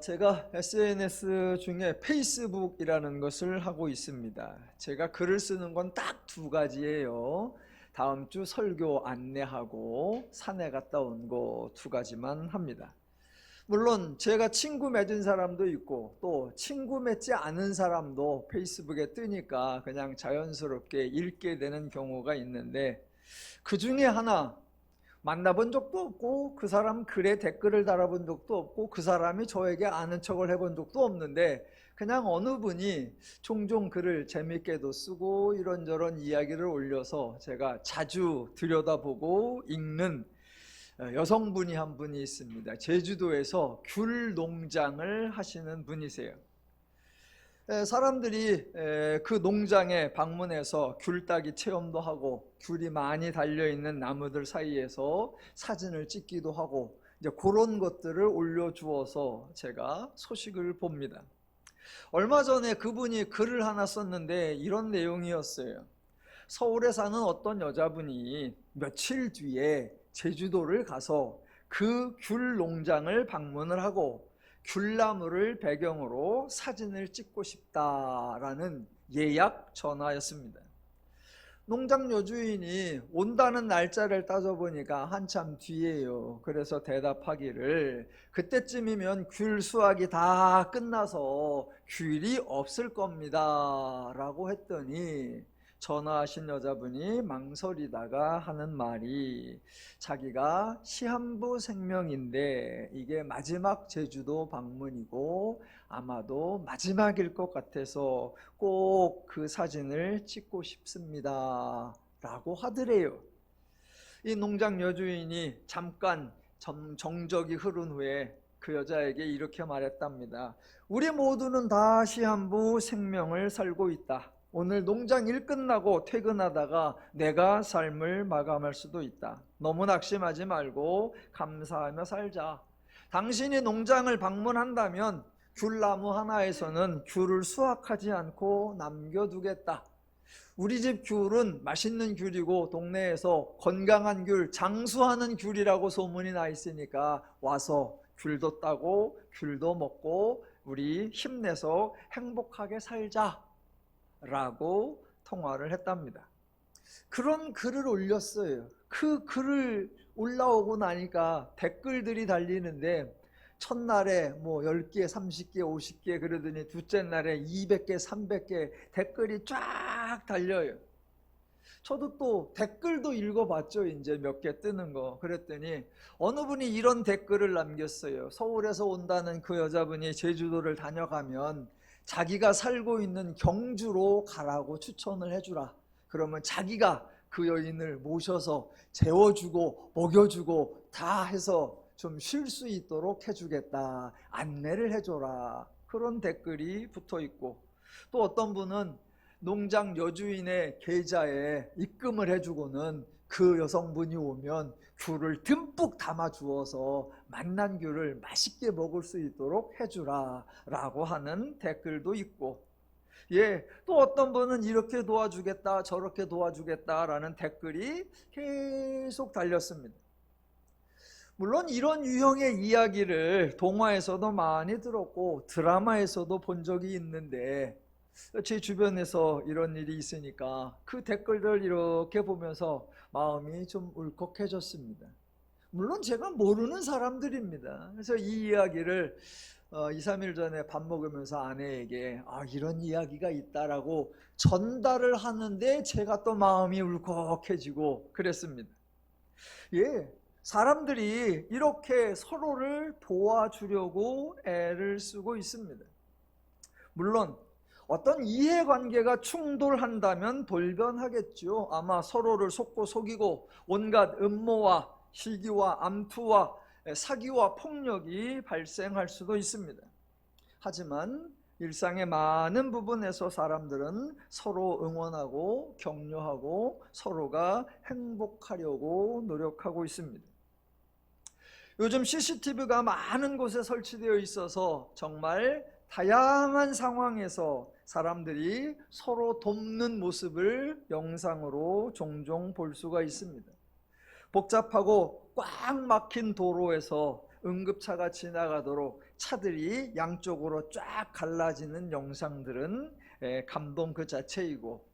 제가 SNS 중에 페이스북이라는 것을 하고 있습니다. 제가 글을 쓰는 건 딱 두 가지예요. 다음 주 설교 안내하고 산에 갔다 온 거 두 가지만 합니다. 물론 제가 친구 맺은 사람도 있고 또 친구 맺지 않은 사람도 페이스북에 뜨니까 그냥 자연스럽게 읽게 되는 경우가 있는데, 그 중에 하나 만나본 적도 없고 그 사람 글에 댓글을 달아본 적도 없고 그 사람이 저에게 아는 척을 해본 적도 없는데, 그냥 어느 분이 종종 글을 재밌게도 쓰고 이런저런 이야기를 올려서 제가 자주 들여다보고 읽는 여성분이 한 분이 있습니다. 제주도에서 귤 농장을 하시는 분이세요. 사람들이 그 농장에 방문해서 귤 따기 체험도 하고 귤이 많이 달려있는 나무들 사이에서 사진을 찍기도 하고 이제 그런 것들을 올려주어서 제가 소식을 봅니다. 얼마 전에 그분이 글을 하나 썼는데 이런 내용이었어요. 서울에 사는 어떤 여자분이 며칠 뒤에 제주도를 가서 그 귤 농장을 방문을 하고 귤나무를 배경으로 사진을 찍고 싶다라는 예약 전화였습니다. 농장 여주인이 온다는 날짜를 따져보니까 한참 뒤에요. 그래서 대답하기를 그때쯤이면 귤 수확이 다 끝나서 귤이 없을 겁니다 라고 했더니, 전화하신 여자분이 망설이다가 하는 말이, 자기가 시한부 생명인데 이게 마지막 제주도 방문이고 아마도 마지막일 것 같아서 꼭 그 사진을 찍고 싶습니다 라고 하더래요. 이 농장 여주인이 잠깐 정적이 흐른 후에 그 여자에게 이렇게 말했답니다. 우리 모두는 다 시한부 생명을 살고 있다. 오늘 농장 일 끝나고 퇴근하다가 내가 삶을 마감할 수도 있다. 너무 낙심하지 말고 감사하며 살자. 당신이 농장을 방문한다면 귤나무 하나에서는 귤을 수확하지 않고 남겨두겠다. 우리 집 귤은 맛있는 귤이고 동네에서 건강한 귤, 장수하는 귤이라고 소문이 나 있으니까 와서 귤도 따고 귤도 먹고 우리 힘내서 행복하게 살자 라고 통화를 했답니다. 그런 글을 올렸어요. 그 글을 올라오고 나니까 댓글들이 달리는데, 첫날에 뭐 10개, 30개, 50개 그러더니 둘째 날에 200개, 300개 댓글이 쫙 달려요. 저도 또 댓글도 읽어봤죠. 이제 몇 개 뜨는 거. 그랬더니 어느 분이 이런 댓글을 남겼어요. 서울에서 온다는 그 여자분이 제주도를 다녀가면 자기가 살고 있는 경주로 가라고 추천을 해주라. 그러면 자기가 그 여인을 모셔서 재워주고 먹여주고 다 해서 좀 쉴 수 있도록 해주겠다. 안내를 해줘라. 그런 댓글이 붙어 있고, 또 어떤 분은 농장 여주인의 계좌에 입금을 해주고는 그 여성분이 오면 귤을 듬뿍 담아 주어서 만난 귤을 맛있게 먹을 수 있도록 해주라 라고 하는 댓글도 있고, 또 어떤 분은 이렇게 도와주겠다 저렇게 도와주겠다라는 댓글이 계속 달렸습니다. 물론 이런 유형의 이야기를 동화에서도 많이 들었고 드라마에서도 본 적이 있는데, 제 주변에서 이런 일이 있으니까 그 댓글들 이렇게 보면서 마음이 좀 울컥해졌습니다. 물론 제가 모르는 사람들입니다. 그래서 이 이야기를 2, 3일 전에 밥 먹으면서 아내에게 이런 이야기가 있다라고 전달을 하는데 제가 또 마음이 울컥해지고 그랬습니다. 사람들이 이렇게 서로를 도와주려고 애를 쓰고 있습니다. 물론 어떤 이해관계가 충돌한다면 돌변하겠죠. 아마 서로를 속고 속이고 온갖 음모와 시기와 암투와 사기와 폭력이 발생할 수도 있습니다. 하지만 일상의 많은 부분에서 사람들은 서로 응원하고 격려하고 서로가 행복하려고 노력하고 있습니다. 요즘 CCTV가 많은 곳에 설치되어 있어서 정말 다양한 상황에서 사람들이 서로 돕는 모습을 영상으로 종종 볼 수가 있습니다. 복잡하고 꽉 막힌 도로에서 응급차가 지나가도록 차들이 양쪽으로 쫙 갈라지는 영상들은 감동 그 자체이고,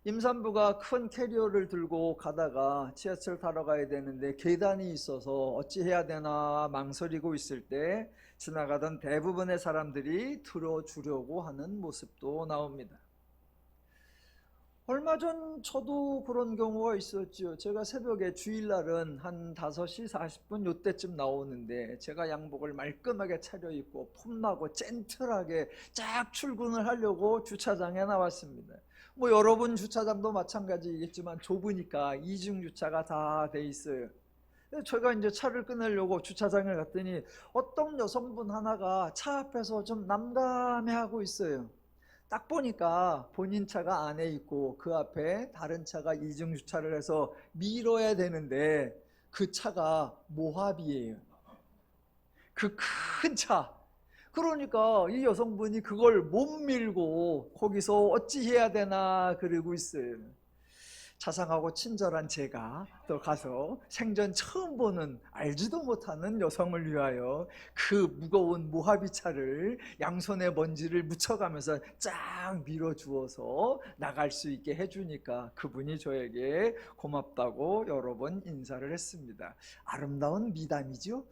임산부가 큰 캐리어를 들고 가다가 지하철 타러 가야 되는데 계단이 있어서 어찌해야 되나 망설이고 있을 때 지나가던 대부분의 사람들이 들어주려고 하는 모습도 나옵니다. 얼마 전 저도 그런 경우가 있었죠. 제가 새벽에 주일날은 한 5시 40분 요때쯤 나오는데 제가 양복을 말끔하게 차려입고 폼나고 젠틀하게 쫙 출근을 하려고 주차장에 나왔습니다. 뭐 여러분 주차장도 마찬가지겠지만 좁으니까 이중 주차가 다 돼 있어요. 제가 이제 차를 끊으려고 주차장에 갔더니 어떤 여성분 하나가 차 앞에서 좀 난감해하고 있어요. 딱 보니까 본인 차가 안에 있고 그 앞에 다른 차가 이중 주차를 해서 밀어야 되는데 그 차가 모하비예요. 그 큰 차. 그러니까 이 여성분이 그걸 못 밀고 거기서 어찌해야 되나 그러고 있어요. 자상하고 친절한 제가 또 가서 생전 처음 보는 알지도 못하는 여성을 위하여 그 무거운 모하비 차를 양손에 먼지를 묻혀가면서 쫙 밀어주어서 나갈 수 있게 해주니까 그분이 저에게 고맙다고 여러 번 인사를 했습니다. 아름다운 미담이죠?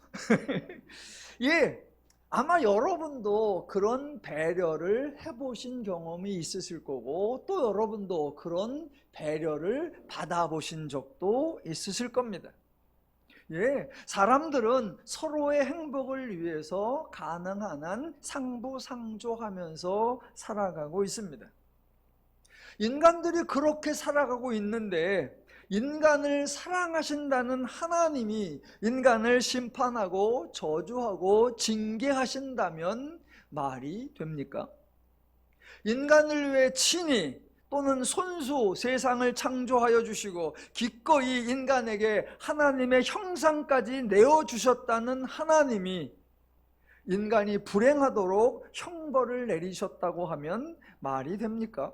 예, 아마 여러분도 그런 배려를 해보신 경험이 있으실 거고 또 여러분도 그런 배려를 받아보신 적도 있으실 겁니다. 예, 사람들은 서로의 행복을 위해서 가능한 한 상부상조하면서 살아가고 있습니다. 인간들이 그렇게 살아가고 있는데 인간을 사랑하신다는 하나님이 인간을 심판하고 저주하고 징계하신다면 말이 됩니까? 인간을 위해 친히 또는 손수 세상을 창조하여 주시고 기꺼이 인간에게 하나님의 형상까지 내어주셨다는 하나님이 인간이 불행하도록 형벌을 내리셨다고 하면 말이 됩니까?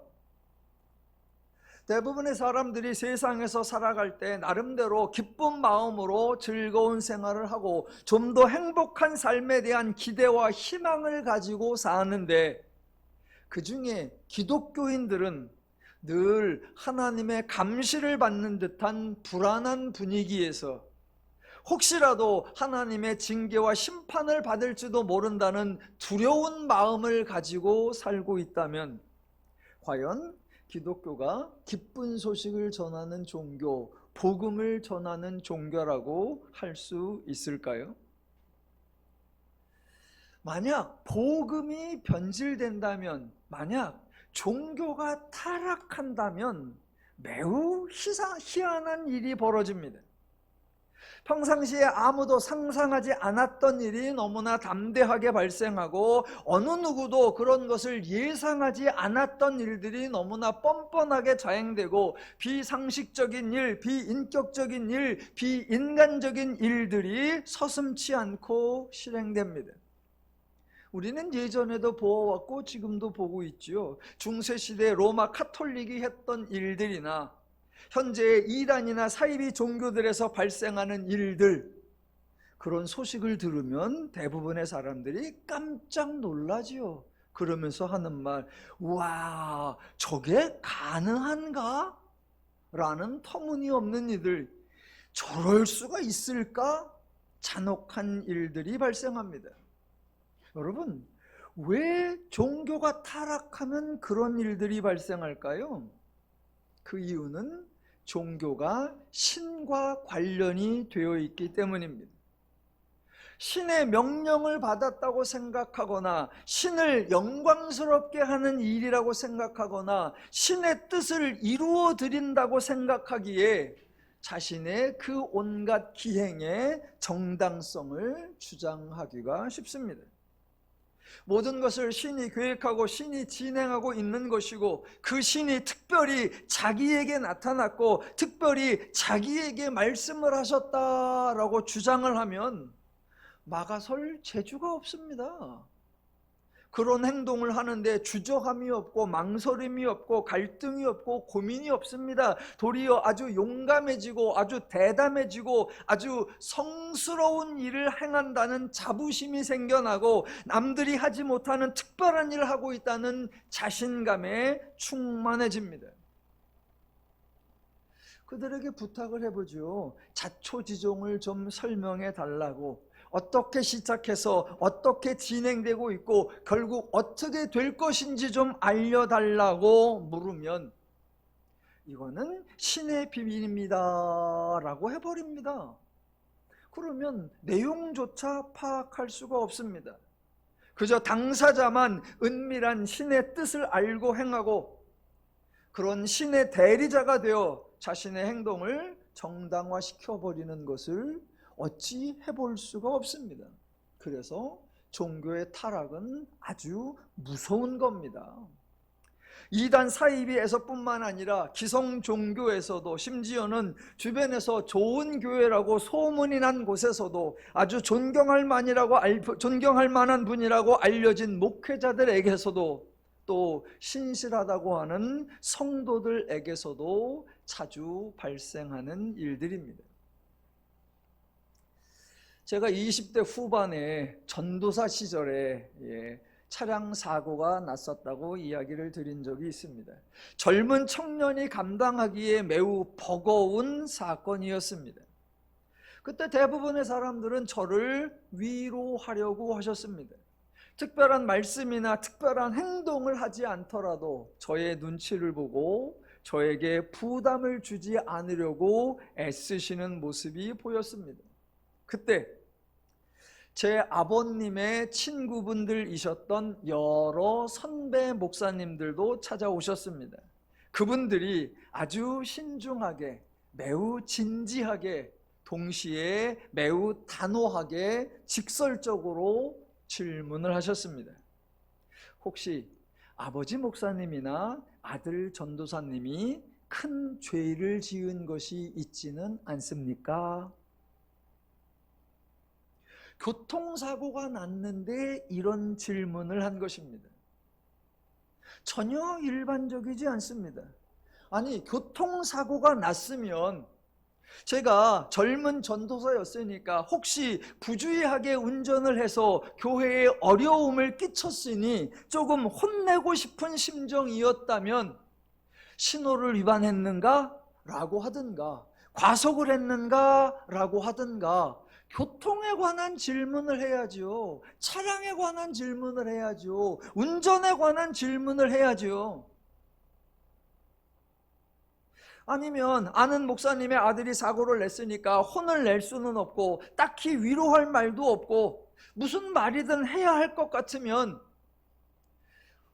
대부분의 사람들이 세상에서 살아갈 때 나름대로 기쁜 마음으로 즐거운 생활을 하고 좀 더 행복한 삶에 대한 기대와 희망을 가지고 사는데 그 중에 기독교인들은 늘 하나님의 감시를 받는 듯한 불안한 분위기에서 혹시라도 하나님의 징계와 심판을 받을지도 모른다는 두려운 마음을 가지고 살고 있다면 과연 기독교가 기쁜 소식을 전하는 종교, 복음을 전하는 종교라고 할 수 있을까요? 만약 복음이 변질된다면, 만약 종교가 타락한다면 매우 희한한 일이 벌어집니다. 평상시에 아무도 상상하지 않았던 일이 너무나 담대하게 발생하고 어느 누구도 그런 것을 예상하지 않았던 일들이 너무나 뻔뻔하게 자행되고 비상식적인 일, 비인격적인 일, 비인간적인 일들이 서슴지 않고 실행됩니다. 우리는 예전에도 보아왔고 지금도 보고 있지요. 중세시대 로마 카톨릭이 했던 일들이나 현재의 이단이나 사이비 종교들에서 발생하는 일들, 그런 소식을 들으면 대부분의 사람들이 깜짝 놀라지요. 그러면서 하는 말, 와, 저게 가능한가? 라는 터무니없는 일들, 저럴 수가 있을까? 잔혹한 일들이 발생합니다. 여러분, 왜 종교가 타락하면 그런 일들이 발생할까요? 그 이유는 종교가 신과 관련이 되어 있기 때문입니다. 신의 명령을 받았다고 생각하거나 신을 영광스럽게 하는 일이라고 생각하거나 신의 뜻을 이루어 드린다고 생각하기에 자신의 그 온갖 기행의 정당성을 주장하기가 쉽습니다. 모든 것을 신이 계획하고 신이 진행하고 있는 것이고 그 신이 특별히 자기에게 나타났고 특별히 자기에게 말씀을 하셨다라고 주장을 하면 막아설 재주가 없습니다. 그런 행동을 하는데 주저함이 없고 망설임이 없고 갈등이 없고 고민이 없습니다. 도리어 아주 용감해지고 아주 대담해지고 아주 성스러운 일을 행한다는 자부심이 생겨나고 남들이 하지 못하는 특별한 일을 하고 있다는 자신감에 충만해집니다. 그들에게 부탁을 해보죠. 자초지종을 좀 설명해 달라고. 어떻게 시작해서 어떻게 진행되고 있고 결국 어떻게 될 것인지 좀 알려달라고 물으면 이거는 신의 비밀입니다 라고 해버립니다. 그러면 내용조차 파악할 수가 없습니다. 그저 당사자만 은밀한 신의 뜻을 알고 행하고 그런 신의 대리자가 되어 자신의 행동을 정당화시켜버리는 것을 어찌 해볼 수가 없습니다. 그래서 종교의 타락은 아주 무서운 겁니다. 이단 사이비에서뿐만 아니라 기성 종교에서도 심지어는 주변에서 좋은 교회라고 소문이 난 곳에서도 아주 존경할 만한 분이라고 알려진 목회자들에게서도 또 신실하다고 하는 성도들에게서도 자주 발생하는 일들입니다. 제가 20대 후반에 전도사 시절에 차량 사고가 났었다고 이야기를 드린 적이 있습니다. 젊은 청년이 감당하기에 매우 버거운 사건이었습니다. 그때 대부분의 사람들은 저를 위로하려고 하셨습니다. 특별한 말씀이나 특별한 행동을 하지 않더라도 저의 눈치를 보고 저에게 부담을 주지 않으려고 애쓰시는 모습이 보였습니다. 그때 제 아버님의 친구분들이셨던 여러 선배 목사님들도 찾아오셨습니다. 그분들이 아주 신중하게, 매우 진지하게, 동시에 매우 단호하게, 직설적으로 질문을 하셨습니다. 혹시 아버지 목사님이나 아들 전도사님이 큰 죄를 지은 것이 있지는 않습니까? 교통사고가 났는데 이런 질문을 한 것입니다. 전혀 일반적이지 않습니다. 아니, 교통사고가 났으면 제가 젊은 전도사였으니까 혹시 부주의하게 운전을 해서 교회에 어려움을 끼쳤으니 조금 혼내고 싶은 심정이었다면 신호를 위반했는가? 라고 하든가 과속을 했는가? 라고 하든가 교통에 관한 질문을 해야죠. 차량에 관한 질문을 해야죠. 운전에 관한 질문을 해야죠. 아니면 아는 목사님의 아들이 사고를 냈으니까 혼을 낼 수는 없고 딱히 위로할 말도 없고 무슨 말이든 해야 할 것 같으면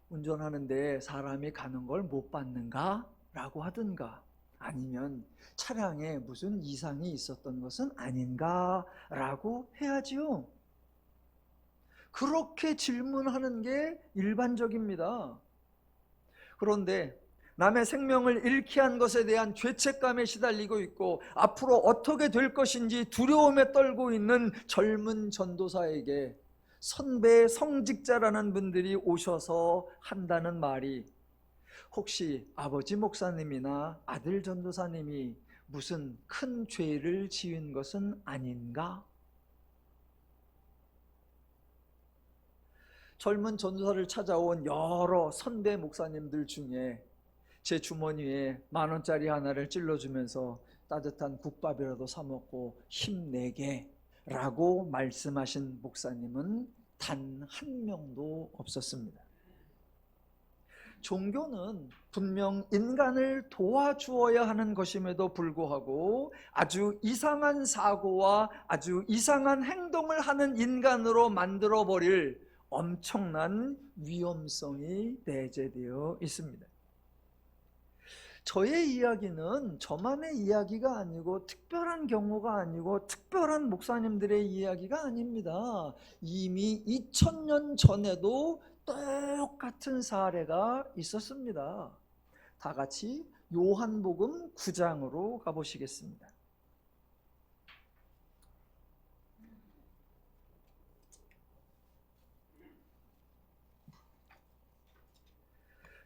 운전하는데 사람이 가는 걸 못 봤는가? 라고 하든가 아니면 차량에 무슨 이상이 있었던 것은 아닌가? 라고 해야지요. 그렇게 질문하는 게 일반적입니다. 그런데 남의 생명을 잃게 한 것에 대한 죄책감에 시달리고 있고 앞으로 어떻게 될 것인지 두려움에 떨고 있는 젊은 전도사에게 선배 성직자라는 분들이 오셔서 한다는 말이 혹시 아버지 목사님이나 아들 전도사님이 무슨 큰 죄를 지은 것은 아닌가? 젊은 전도사를 찾아온 여러 선배 목사님들 중에 제 주머니에 10,000원짜리 하나를 찔러주면서 따뜻한 국밥이라도 사 먹고 힘내게 라고 말씀하신 목사님은 단 한 명도 없었습니다. 종교는 분명 인간을 도와주어야 하는 것임에도 불구하고 아주 이상한 사고와 아주 이상한 행동을 하는 인간으로 만들어버릴 엄청난 위험성이 내재되어 있습니다. 저의 이야기는 저만의 이야기가 아니고 특별한 경우가 아니고 특별한 목사님들의 이야기가 아닙니다. 이미 2000년 전에도 똑같은 사례가 있었습니다. 다 같이 요한복음 9장으로 가보시겠습니다.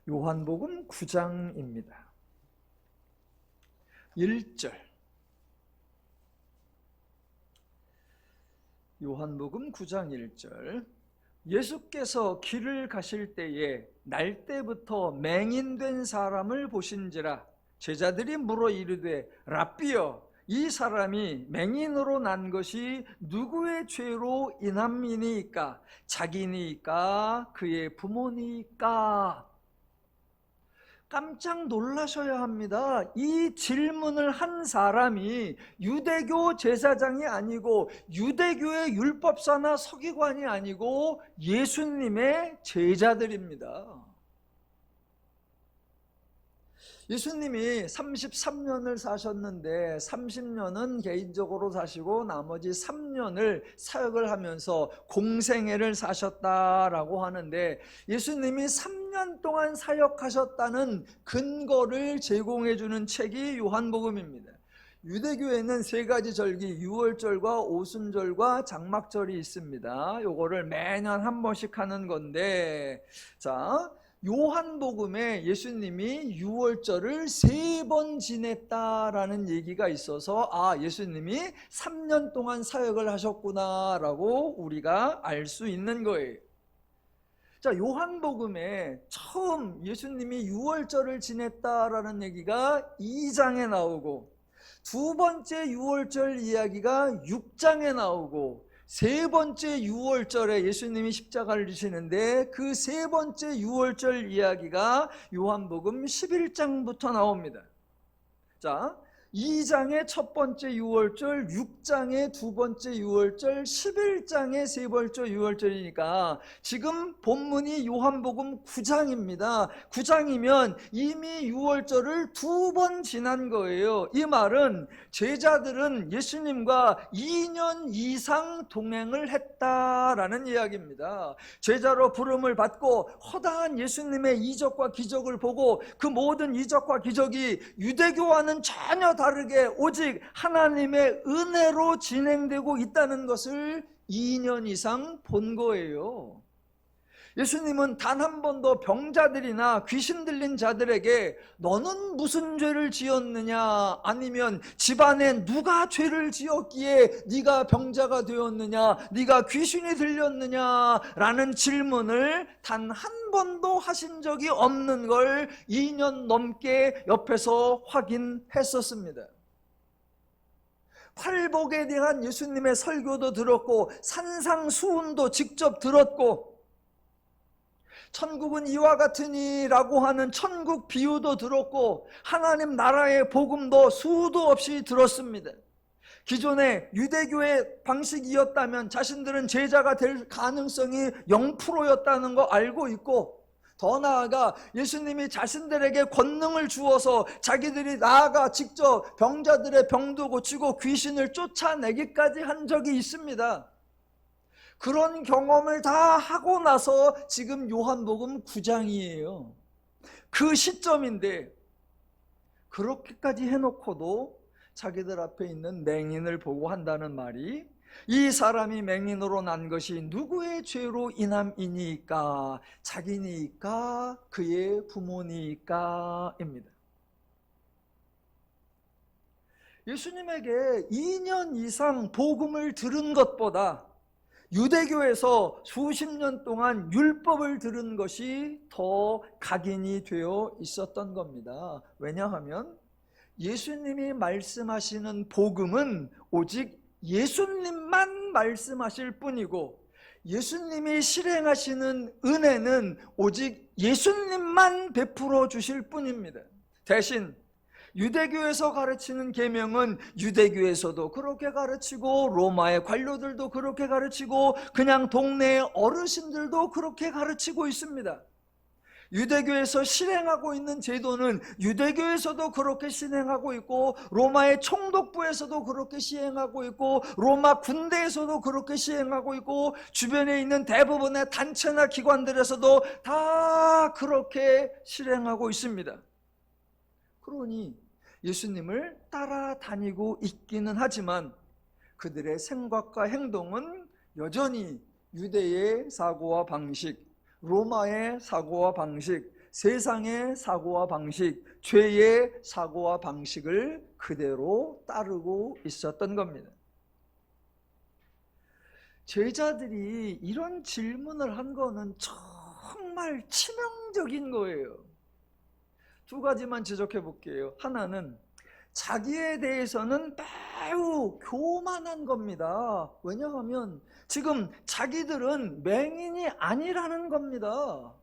요한복음 9장입니다. 1절. 요한복음 9장 1절. 예수께서 길을 가실 때에 날 때부터 맹인된 사람을 보신지라. 제자들이 물어 이르되 랍비여, 이 사람이 맹인으로 난 것이 누구의 죄로 인함이니까? 자기니까 그의 부모니까? 깜짝 놀라셔야 합니다. 이 질문을 한 사람이 유대교 제사장이 아니고 유대교의 율법사나 서기관이 아니고 예수님의 제자들입니다. 예수님이 33년을 사셨는데 30년은 개인적으로 사시고 나머지 3년을 사역을 하면서 공생애를 사셨다라고 하는데, 예수님이 3년 동안 사역하셨다는 근거를 제공해 주는 책이 요한복음입니다. 유대교에는 세 가지 절기, 유월절과 오순절과 장막절이 있습니다. 요거를 매년 한 번씩 하는 건데, 자, 요한복음에 예수님이 유월절을 3번 지냈다라는 얘기가 있어서 예수님이 3년 동안 사역을 하셨구나라고 우리가 알 수 있는 거예요. 자, 요한복음에 처음 예수님이 유월절을 지냈다라는 얘기가 2장에 나오고, 두 번째 유월절 이야기가 6장에 나오고, 세 번째 유월절에 예수님이 십자가를 지시는데 그 세 번째 유월절 이야기가 요한복음 11장부터 나옵니다. 자, 2장의 첫 번째 유월절, 6장의 두 번째 유월절, 11장의 세 번째 유월절이니까 지금 본문이 요한복음 9장입니다. 9장이면 이미 유월절을 2번 지난 거예요. 이 말은 제자들은 예수님과 2년 이상 동행을 했다라는 이야기입니다. 제자로 부름을 받고 허다한 예수님의 이적과 기적을 보고 그 모든 이적과 기적이 유대교와는 전혀 다르게 오직 하나님의 은혜로 진행되고 있다는 것을 2년 이상 본 거예요. 예수님은 단 한 번도 병자들이나 귀신 들린 자들에게 너는 무슨 죄를 지었느냐, 아니면 집안에 누가 죄를 지었기에 네가 병자가 되었느냐, 네가 귀신이 들렸느냐 라는 질문을 단 한 번도 하신 적이 없는 걸 2년 넘게 옆에서 확인했었습니다. 팔복에 대한 예수님의 설교도 들었고 산상수훈도 직접 들었고, 천국은 이와 같으니라고 하는 천국 비유도 들었고 하나님 나라의 복음도 수도 없이 들었습니다. 기존의 유대교의 방식이었다면 자신들은 제자가 될 가능성이 0%였다는 거 알고 있고, 더 나아가 예수님이 자신들에게 권능을 주어서 자기들이 나아가 직접 병자들의 병도 고치고 귀신을 쫓아내기까지 한 적이 있습니다. 그런 경험을 다 하고 나서 지금 요한복음 9장이에요. 그 시점인데 그렇게까지 해놓고도 자기들 앞에 있는 맹인을 보고 한다는 말이, 이 사람이 맹인으로 난 것이 누구의 죄로 인함이니까? 자기니까 그의 부모니까 입니다. 예수님에게 2년 이상 복음을 들은 것보다 유대교에서 수십 년 동안 율법을 들은 것이 더 각인이 되어 있었던 겁니다. 왜냐하면 예수님이 말씀하시는 복음은 오직 예수님만 말씀하실 뿐이고, 예수님이 실행하시는 은혜는 오직 예수님만 베풀어 주실 뿐입니다. 대신 유대교에서 가르치는 계명은 유대교에서도 그렇게 가르치고, 로마의 관료들도 그렇게 가르치고, 그냥 동네의 어르신들도 그렇게 가르치고 있습니다. 유대교에서 실행하고 있는 제도는 유대교에서도 그렇게 실행하고 있고, 로마의 총독부에서도 그렇게 시행하고 있고, 로마 군대에서도 그렇게 시행하고 있고, 주변에 있는 대부분의 단체나 기관들에서도 다 그렇게 실행하고 있습니다. 그러니 예수님을 따라다니고 있기는 하지만 그들의 생각과 행동은 여전히 유대의 사고와 방식, 로마의 사고와 방식, 세상의 사고와 방식, 죄의 사고와 방식을 그대로 따르고 있었던 겁니다. 제자들이 이런 질문을 한 거는 정말 치명적인 거예요. 두 가지만 지적해 볼게요. 하나는 자기에 대해서는 매우 교만한 겁니다. 왜냐하면 지금 자기들은 맹인이 아니라는 겁니다.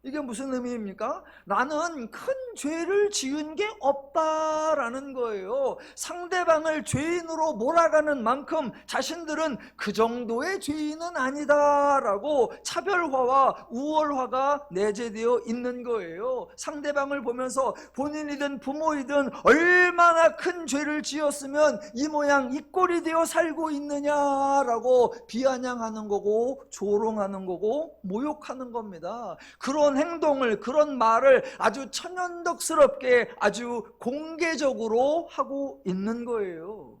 이게 무슨 의미입니까? 나는 큰 죄를 지은 게 없다라는 거예요. 상대방을 죄인으로 몰아가는 만큼 자신들은 그 정도의 죄인은 아니다라고 차별화와 우월화가 내재되어 있는 거예요. 상대방을 보면서 본인이든 부모이든 얼마나 큰 죄를 지었으면 이 모양 이 꼴이 되어 살고 있느냐라고 비아냥하는 거고 조롱하는 거고 모욕하는 겁니다. 그런 행동을, 그런 말을 아주 천연덕스럽게 아주 공개적으로 하고 있는 거예요.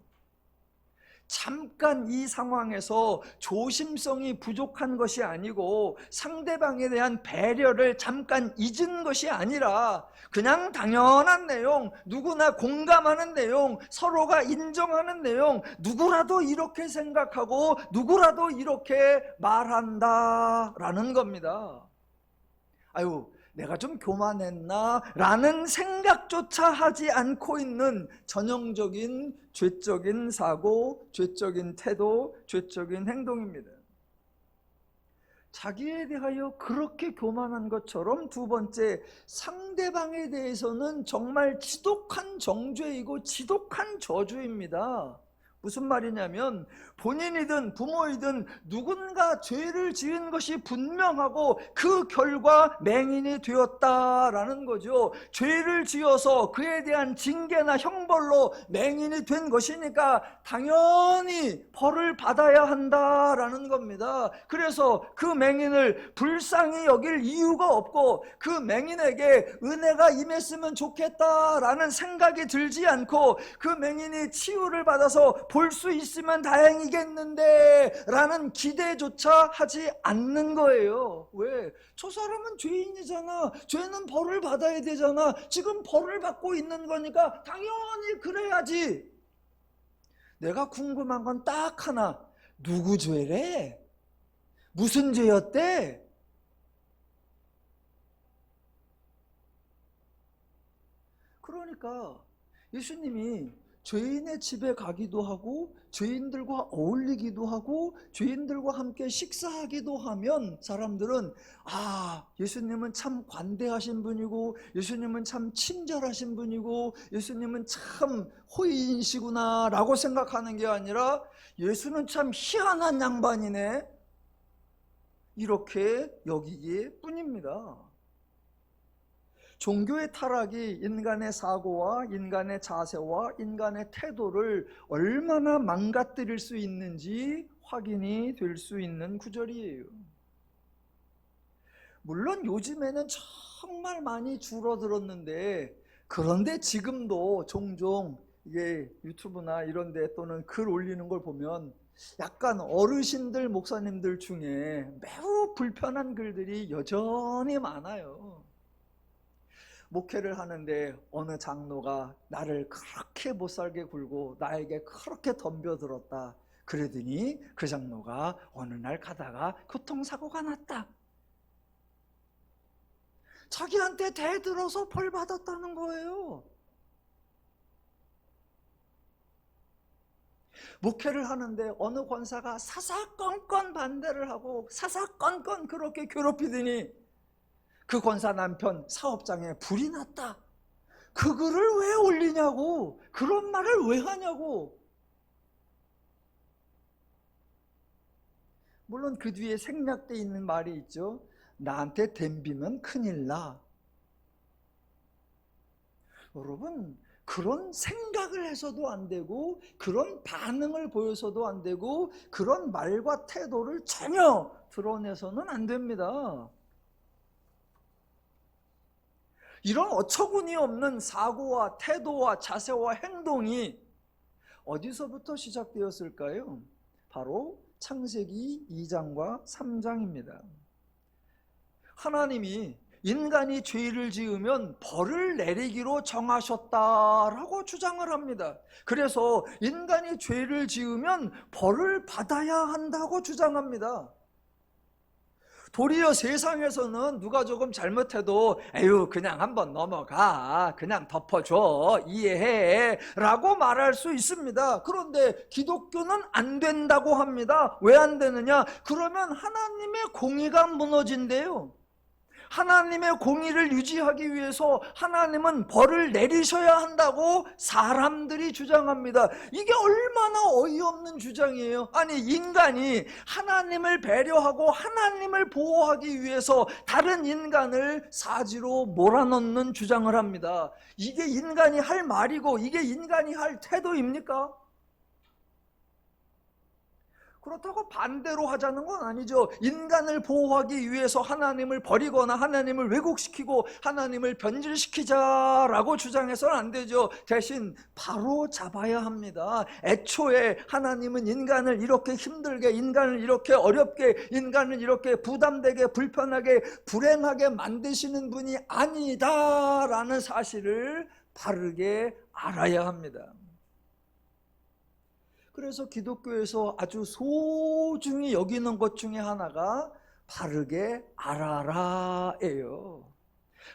잠깐 이 상황에서 조심성이 부족한 것이 아니고 상대방에 대한 배려를 잠깐 잊은 것이 아니라 그냥 당연한 내용, 누구나 공감하는 내용, 서로가 인정하는 내용, 누구라도 이렇게 생각하고 누구라도 이렇게 말한다라는 겁니다. 아유, 내가 좀 교만했나? 라는 생각조차 하지 않고 있는 전형적인 죄적인 사고, 죄적인 태도, 죄적인 행동입니다. 자기에 대하여 그렇게 교만한 것처럼 두 번째, 상대방에 대해서는 정말 지독한 정죄이고 지독한 저주입니다. 무슨 말이냐면 본인이든 부모이든 누군가 죄를 지은 것이 분명하고 그 결과 맹인이 되었다라는 거죠. 죄를 지어서 그에 대한 징계나 형벌로 맹인이 된 것이니까 당연히 벌을 받아야 한다라는 겁니다. 그래서 그 맹인을 불쌍히 여길 이유가 없고 그 맹인에게 은혜가 임했으면 좋겠다라는 생각이 들지 않고 그 맹인이 치유를 받아서 볼 수 있으면 다행이겠는데 라는 기대조차 하지 않는 거예요. 왜? 저 사람은 죄인이잖아. 죄는 벌을 받아야 되잖아. 지금 벌을 받고 있는 거니까 당연히 그래야지. 내가 궁금한 건 딱 하나. 누구 죄래? 무슨 죄였대? 그러니까 예수님이 죄인의 집에 가기도 하고 죄인들과 어울리기도 하고 죄인들과 함께 식사하기도 하면 사람들은 아, 예수님은 참 관대하신 분이고 예수님은 참 친절하신 분이고 예수님은 참 호의인이시구나 라고 생각하는 게 아니라 예수는 참 희한한 양반이네 이렇게 여기기에 뿐입니다. 종교의 타락이 인간의 사고와 인간의 자세와 인간의 태도를 얼마나 망가뜨릴 수 있는지 확인이 될 수 있는 구절이에요. 물론 요즘에는 정말 많이 줄어들었는데 그런데 지금도 종종 이게 유튜브나 이런 데 또는 글 올리는 걸 보면 약간 어르신들 목사님들 중에 매우 불편한 글들이 여전히 많아요. 목회를 하는데 어느 장로가 나를 그렇게 못살게 굴고 나에게 그렇게 덤벼들었다. 그러더니 그 장로가 어느 날 가다가 교통사고가 났다. 자기한테 대들어서 벌 받았다는 거예요. 목회를 하는데 어느 권사가 사사건건 반대를 하고 사사건건 그렇게 괴롭히더니 그 권사 남편 사업장에 불이 났다. 그 글을 왜 올리냐고. 그런 말을 왜 하냐고. 물론 그 뒤에 생략되어 있는 말이 있죠. 나한테 덤비면 큰일 나. 여러분 그런 생각을 해서도 안 되고 그런 반응을 보여서도 안 되고 그런 말과 태도를 전혀 드러내서는 안 됩니다. 이런 어처구니 없는 사고와 태도와 자세와 행동이 어디서부터 시작되었을까요? 바로 창세기 2장과 3장입니다. 하나님이 인간이 죄를 지으면 벌을 내리기로 정하셨다라고 주장을 합니다. 그래서 인간이 죄를 지으면 벌을 받아야 한다고 주장합니다. 도리어 세상에서는 누가 조금 잘못해도 에휴 그냥 한번 넘어가, 그냥 덮어줘, 이해해 라고 말할 수 있습니다. 그런데 기독교는 안 된다고 합니다. 왜 안 되느냐? 그러면 하나님의 공의가 무너진대요. 하나님의 공의를 유지하기 위해서 하나님은 벌을 내리셔야 한다고 사람들이 주장합니다. 이게 얼마나 어이없는 주장이에요. 아니, 인간이 하나님을 배려하고 하나님을 보호하기 위해서 다른 인간을 사지로 몰아넣는 주장을 합니다. 이게 인간이 할 말이고 이게 인간이 할 태도입니까? 그렇다고 반대로 하자는 건 아니죠. 인간을 보호하기 위해서 하나님을 버리거나 하나님을 왜곡시키고 하나님을 변질시키자라고 주장해서는 안 되죠. 대신 바로 잡아야 합니다. 애초에 하나님은 인간을 이렇게 힘들게, 인간을 이렇게 어렵게, 인간을 이렇게 부담되게, 불편하게, 불행하게 만드시는 분이 아니다라는 사실을 바르게 알아야 합니다. 그래서 기독교에서 아주 소중히 여기는 것 중에 하나가 바르게 알아라예요.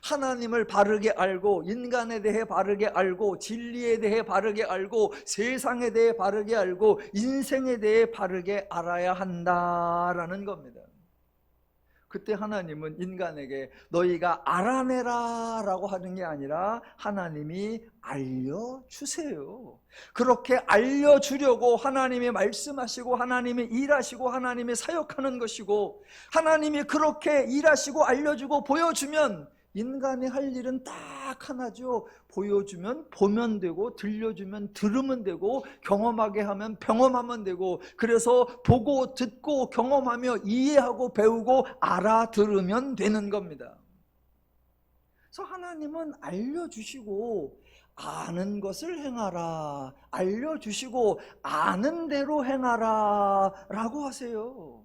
하나님을 바르게 알고, 인간에 대해 바르게 알고, 진리에 대해 바르게 알고, 세상에 대해 바르게 알고, 인생에 대해 바르게 알아야 한다라는 겁니다. 그때 하나님은 인간에게 너희가 알아내라 라고 하는 게 아니라 하나님이 알려주세요. 그렇게 알려주려고 하나님이 말씀하시고 하나님이 일하시고 하나님이 사역하는 것이고, 하나님이 그렇게 일하시고 알려주고 보여주면 인간이 할 일은 딱 하나죠. 보여주면 보면 되고, 들려주면 들으면 되고, 경험하게 하면 경험하면 되고, 그래서 보고 듣고 경험하며 이해하고 배우고 알아들으면 되는 겁니다. 그래서 하나님은 알려주시고 아는 것을 행하라, 알려주시고 아는 대로 행하라 라고 하세요.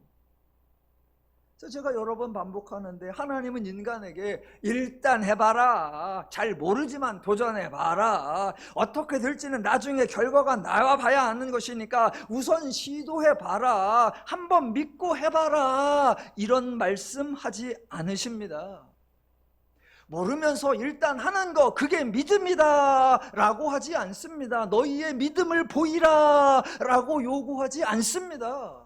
제가 여러 번 반복하는데, 하나님은 인간에게 일단 해봐라, 잘 모르지만 도전해봐라, 어떻게 될지는 나중에 결과가 나와봐야 아는 것이니까 우선 시도해봐라, 한번 믿고 해봐라, 이런 말씀하지 않으십니다. 모르면서 일단 하는 거, 그게 믿음이다 라고 하지 않습니다. 너희의 믿음을 보이라 라고 요구하지 않습니다.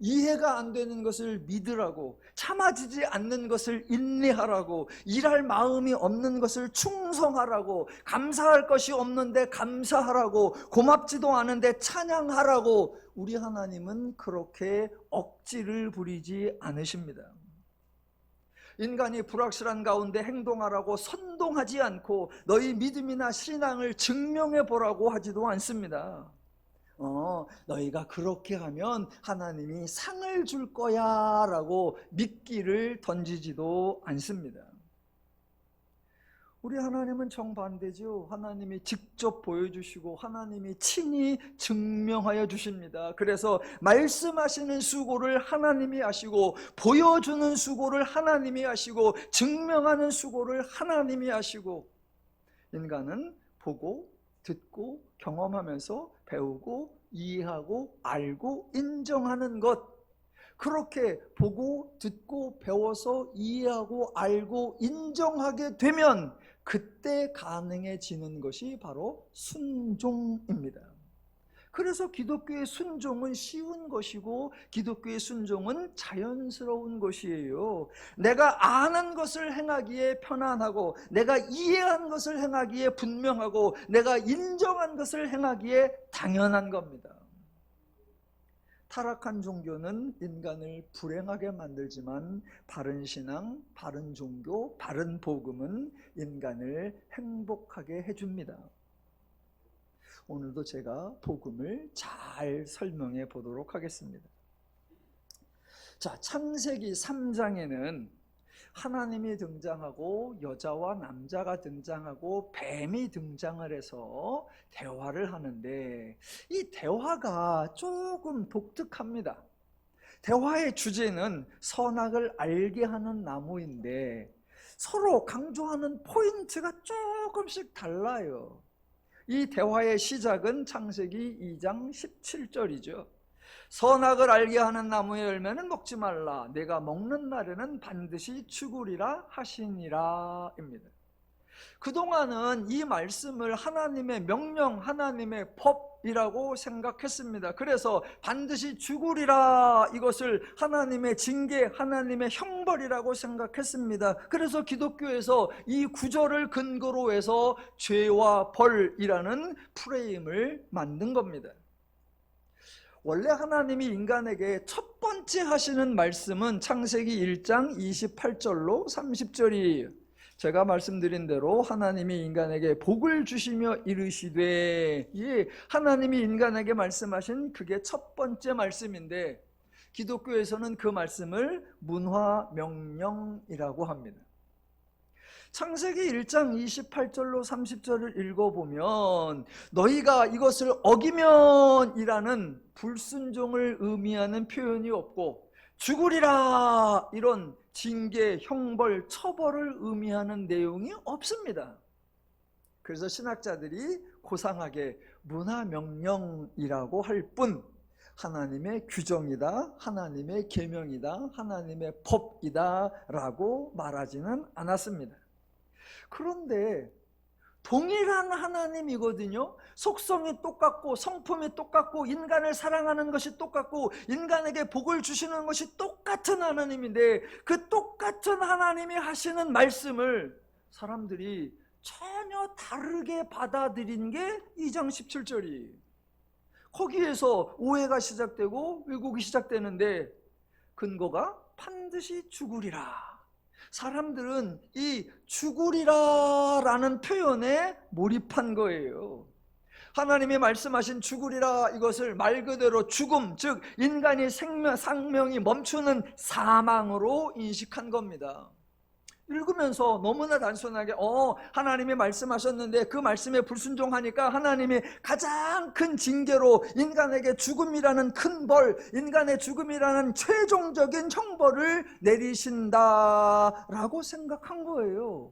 이해가 안 되는 것을 믿으라고, 참아지지 않는 것을 인내하라고, 일할 마음이 없는 것을 충성하라고, 감사할 것이 없는데 감사하라고, 고맙지도 않은데 찬양하라고, 우리 하나님은 그렇게 억지를 부리지 않으십니다. 인간이 불확실한 가운데 행동하라고 선동하지 않고 너희 믿음이나 신앙을 증명해 보라고 하지도 않습니다. 너희가 그렇게 하면 하나님이 상을 줄 거야 라고 미끼를 던지지도 않습니다. 우리 하나님은 정반대죠. 하나님이 직접 보여주시고 하나님이 친히 증명하여 주십니다. 그래서 말씀하시는 수고를 하나님이 하시고, 보여주는 수고를 하나님이 하시고, 증명하는 수고를 하나님이 하시고, 인간은 보고 듣고 경험하면서 배우고 이해하고 알고 인정하는 것, 그렇게 보고 듣고 배워서 이해하고 알고 인정하게 되면 그때 가능해지는 것이 바로 순종입니다. 그래서 기독교의 순종은 쉬운 것이고 기독교의 순종은 자연스러운 것이에요. 내가 아는 것을 행하기에 편안하고, 내가 이해한 것을 행하기에 분명하고, 내가 인정한 것을 행하기에 당연한 겁니다. 타락한 종교는 인간을 불행하게 만들지만 바른 신앙, 바른 종교, 바른 복음은 인간을 행복하게 해줍니다. 오늘도 제가 복음을 잘 설명해 보도록 하겠습니다. 자, 창세기 3장에는 하나님이 등장하고 여자와 남자가 등장하고 뱀이 등장을 해서 대화를 하는데, 이 대화가 조금 독특합니다. 대화의 주제는 선악을 알게 하는 나무인데 서로 강조하는 포인트가 조금씩 달라요. 이 대화의 시작은 창세기 2장 17절이죠. 선악을 알게 하는 나무의 열매는 먹지 말라. 내가 먹는 날에는 반드시 죽으리라 하시니라 입니다. 그동안은 이 말씀을 하나님의 명령, 하나님의 법이라고 생각했습니다. 그래서 반드시 죽으리라, 이것을 하나님의 징계, 하나님의 형벌이라고 생각했습니다. 그래서 기독교에서 이 구절을 근거로 해서 죄와 벌이라는 프레임을 만든 겁니다. 원래 하나님이 인간에게 첫 번째 하시는 말씀은 창세기 1장 28절로 30절이에요. 제가 말씀드린 대로 하나님이 인간에게 복을 주시며 이르시되, 하나님이 인간에게 말씀하신 그게 첫 번째 말씀인데 기독교에서는 그 말씀을 문화명령이라고 합니다. 창세기 1장 28절로 30절을 읽어보면 너희가 이것을 어기면 이라는 불순종을 의미하는 표현이 없고 죽으리라 이런 징계, 형벌, 처벌을 의미하는 내용이 없습니다. 그래서 신학자들이 고상하게 문화명령이라고 할 뿐 하나님의 규정이다, 하나님의 계명이다, 하나님의 법이다 라고 말하지는 않았습니다. 그런데 동일한 하나님이거든요. 속성이 똑같고 성품이 똑같고 인간을 사랑하는 것이 똑같고 인간에게 복을 주시는 것이 똑같은 하나님인데 그 똑같은 하나님이 하시는 말씀을 사람들이 전혀 다르게 받아들인 게 2장 17절이에요. 거기에서 오해가 시작되고 왜곡이 시작되는데 근거가 반드시 죽으리라. 사람들은 이 죽으리라 라는 표현에 몰입한 거예요. 하나님이 말씀하신 죽으리라, 이것을 말 그대로 죽음, 즉 인간의 생명이 멈추는 사망으로 인식한 겁니다. 읽으면서 너무나 단순하게 하나님이 말씀하셨는데 그 말씀에 불순종하니까 하나님이 가장 큰 징계로 인간에게 죽음이라는 큰 벌, 인간의 죽음이라는 최종적인 형벌을 내리신다라고 생각한 거예요.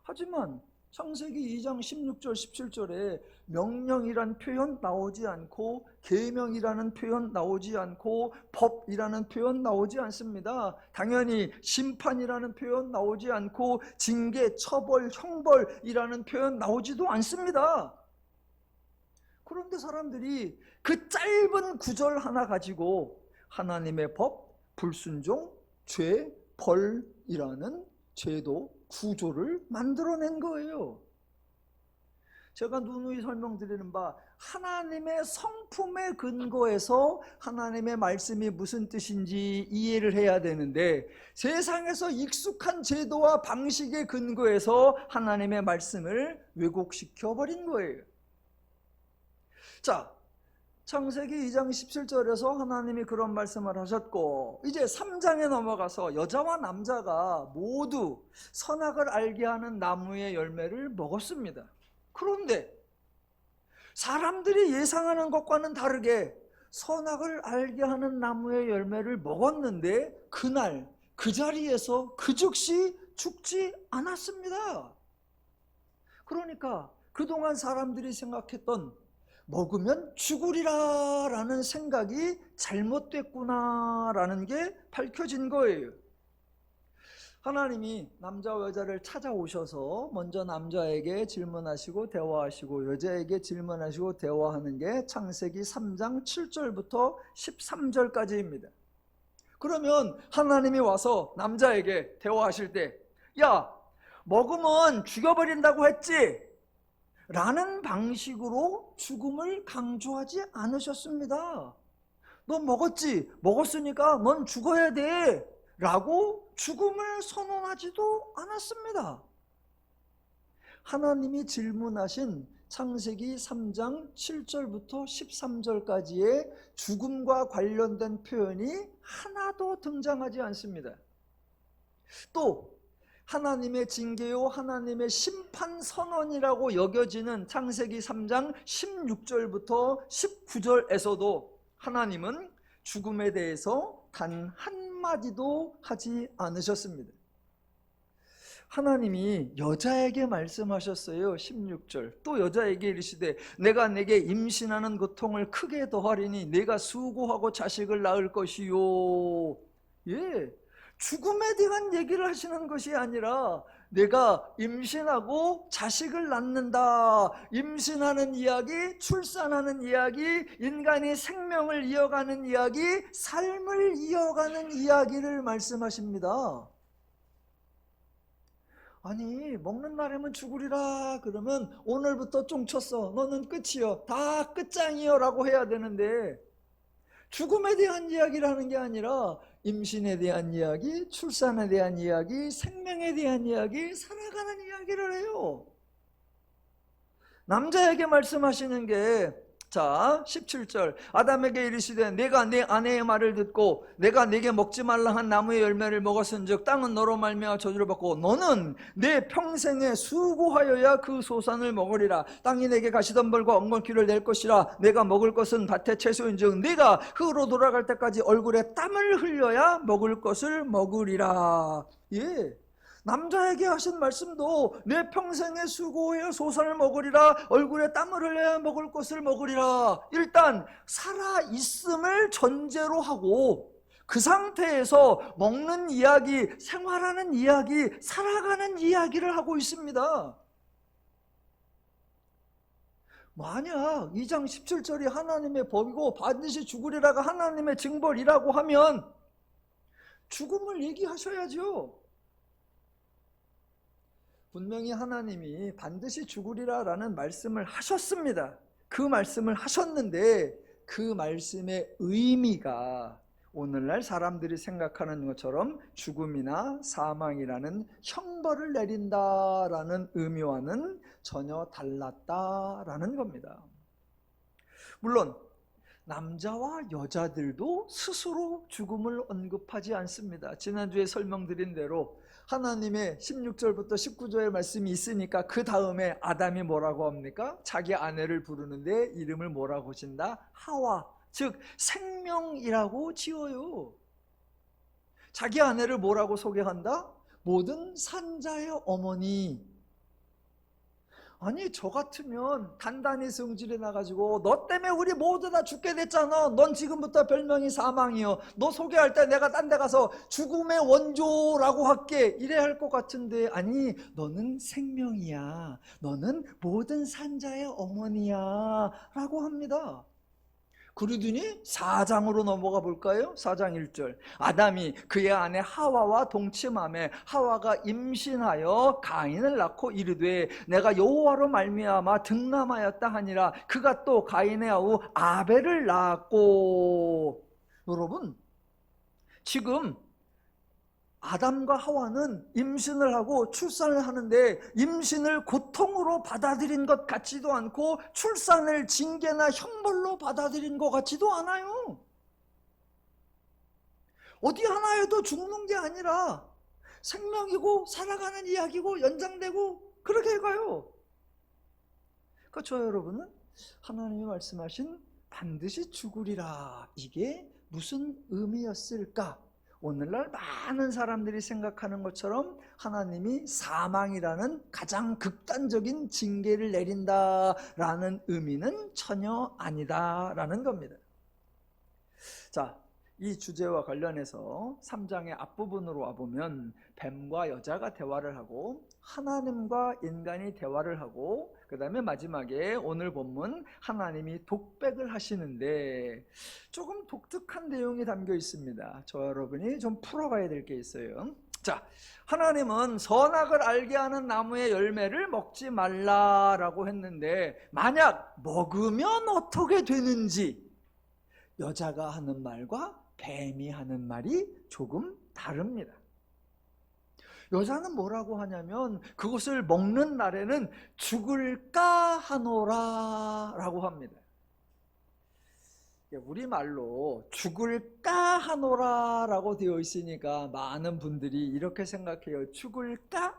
하지만 창세기 2장 16절 17절에 명령이란 표현 나오지 않고 계명이라는 표현 나오지 않고 법이라는 표현 나오지 않습니다. 당연히 심판이라는 표현 나오지 않고 징계, 처벌, 형벌이라는 표현 나오지도 않습니다. 그런데 사람들이 그 짧은 구절 하나 가지고 하나님의 법, 불순종, 죄, 벌이라는 제도, 구조를 만들어낸 거예요. 제가 누누이 설명드리는 바 하나님의 성품에 근거해서 하나님의 말씀이 무슨 뜻인지 이해를 해야 되는데 세상에서 익숙한 제도와 방식에 근거해서 하나님의 말씀을 왜곡시켜 버린 거예요. 자, 창세기 2장 17절에서 하나님이 그런 말씀을 하셨고 이제 3장에 넘어가서 여자와 남자가 모두 선악을 알게 하는 나무의 열매를 먹었습니다. 그런데 사람들이 예상하는 것과는 다르게 선악을 알게 하는 나무의 열매를 먹었는데 그날 그 자리에서 그 즉시 죽지 않았습니다. 그러니까 그동안 사람들이 생각했던 먹으면 죽으리라 라는 생각이 잘못됐구나 라는 게 밝혀진 거예요. 하나님이 남자와 여자를 찾아오셔서 먼저 남자에게 질문하시고 대화하시고 여자에게 질문하시고 대화하는 게 창세기 3장 7절부터 13절까지입니다. 그러면 하나님이 와서 남자에게 대화하실 때 야, 먹으면 죽여버린다고 했지? 라는 방식으로 죽음을 강조하지 않으셨습니다. 너 먹었지? 먹었으니까 넌 죽어야 돼 라고 죽음을 선언하지도 않았습니다. 하나님이 질문하신 창세기 3장 7절부터 13절까지의 죽음과 관련된 표현이 하나도 등장하지 않습니다. 또 하나님의 징계요 하나님의 심판 선언이라고 여겨지는 창세기 3장 16절부터 19절에서도 하나님은 죽음에 대해서 단 한마디도 하지 않으셨습니다. 하나님이 여자에게 말씀하셨어요. 16절. 또 여자에게 이르시되 내가 내게 임신하는 고통을 크게 더하리니 내가 수고하고 자식을 낳을 것이요. 예, 죽음에 대한 얘기를 하시는 것이 아니라 내가 임신하고 자식을 낳는다. 임신하는 이야기, 출산하는 이야기, 인간이 생명을 이어가는 이야기, 삶을 이어가는 이야기를 말씀하십니다. 아니, 먹는 날에면 죽으리라 그러면 오늘부터 쫑쳤어, 너는 끝이요, 다 끝장이요 라고 해야 되는데, 죽음에 대한 이야기를 하는 게 아니라 임신에 대한 이야기, 출산에 대한 이야기, 생명에 대한 이야기, 살아가는 이야기를 해요. 남자에게 말씀하시는 게, 자 17절, 아담에게 이르시되 내가 내 아내의 말을 듣고 내가 네게 먹지 말라 한 나무의 열매를 먹었은즉 땅은 너로 말미암아 저주를 받고 너는 내 평생에 수고하여야 그 소산을 먹으리라. 땅이 내게 가시덤불과 엉겅퀴를 낼 것이라. 내가 먹을 것은 밭의 채소인즉 네가 흙으로 돌아갈 때까지 얼굴에 땀을 흘려야 먹을 것을 먹으리라. 예, 남자에게 하신 말씀도 내 평생에 수고해야 소산을 먹으리라, 얼굴에 땀을 흘려야 먹을 것을 먹으리라. 일단 살아있음을 전제로 하고 그 상태에서 먹는 이야기, 생활하는 이야기, 살아가는 이야기를 하고 있습니다. 만약 2장 17절이 하나님의 법이고 반드시 죽으리라가 하나님의 징벌이라고 하면 죽음을 얘기하셔야죠. 분명히 하나님이 반드시 죽으리라라는 말씀을 하셨습니다. 그 말씀을 하셨는데 그 말씀의 의미가 오늘날 사람들이 생각하는 것처럼 죽음이나 사망이라는 형벌을 내린다라는 의미와는 전혀 달랐다라는 겁니다. 물론 남자와 여자들도 스스로 죽음을 언급하지 않습니다. 지난주에 설명드린 대로 하나님의 16절부터 19절의 말씀이 있으니까 그 다음에 아담이 뭐라고 합니까? 자기 아내를 부르는데 이름을 뭐라고 진다? 하와, 즉 생명이라고 지어요. 자기 아내를 뭐라고 소개한다? 모든 산자의 어머니. 아니, 저 같으면 단단히 성질이 나가지고 너 때문에 우리 모두 다 죽게 됐잖아, 넌 지금부터 별명이 사망이여, 너 소개할 때 내가 딴 데 가서 죽음의 원조라고 할게, 이래야 할 것 같은데, 아니 너는 생명이야, 너는 모든 산자의 어머니야 라고 합니다. 그러더니 4장으로 넘어가 볼까요? 4장 1절, 아담이 그의 아내 하와와 동침하매 하와가 임신하여 가인을 낳고 이르되 내가 여호와로 말미암아 득남하였다 하니라. 그가 또 가인의 아우 아벨을 낳았고. 여러분, 지금 아담과 하와는 임신을 하고 출산을 하는데 임신을 고통으로 받아들인 것 같지도 않고 출산을 징계나 형벌로 받아들인 것 같지도 않아요. 어디 하나에도 죽는 게 아니라 생명이고 살아가는 이야기고 연장되고 그렇게 가요. 그러니까 저 여러분은 하나님이 말씀하신 반드시 죽으리라, 이게 무슨 의미였을까? 오늘날 많은 사람들이 생각하는 것처럼 하나님이 사망이라는 가장 극단적인 징계를 내린다라는 의미는 전혀 아니다라는 겁니다. 자, 이 주제와 관련해서 3장의 앞부분으로 와보면 뱀과 여자가 대화를 하고 하나님과 인간이 대화를 하고 그 다음에 마지막에 오늘 본문 하나님이 독백을 하시는데 조금 독특한 내용이 담겨 있습니다. 저 여러분이 좀 풀어가야 될 게 있어요. 자, 하나님은 선악을 알게 하는 나무의 열매를 먹지 말라라고 했는데 만약 먹으면 어떻게 되는지 여자가 하는 말과 뱀이 하는 말이 조금 다릅니다. 여자는 뭐라고 하냐면 그것을 먹는 날에는 죽을까 하노라 라고 합니다. 우리말로 죽을까 하노라라고 되어 있으니까 많은 분들이 이렇게 생각해요. 죽을까?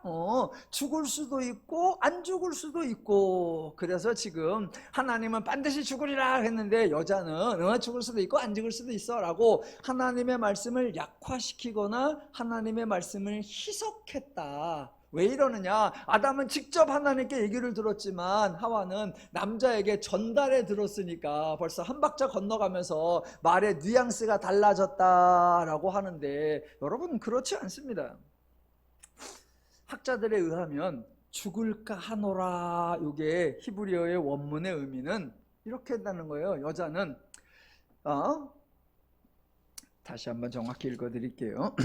죽을 수도 있고 안 죽을 수도 있고. 그래서 지금 하나님은 반드시 죽으리라 했는데 여자는 죽을 수도 있고 안 죽을 수도 있어 라고 하나님의 말씀을 약화시키거나 하나님의 말씀을 희석했다. 왜 이러느냐? 아담은 직접 하나님께 얘기를 들었지만 하와는 남자에게 전달해 들었으니까 벌써 한 박자 건너가면서 말의 뉘앙스가 달라졌다라고 하는데, 여러분 그렇지 않습니다. 학자들에 의하면 죽을까 하노라, 이게 히브리어의 원문의 의미는 이렇게 한다는 거예요. 여자는 다시 한번 정확히 읽어드릴게요.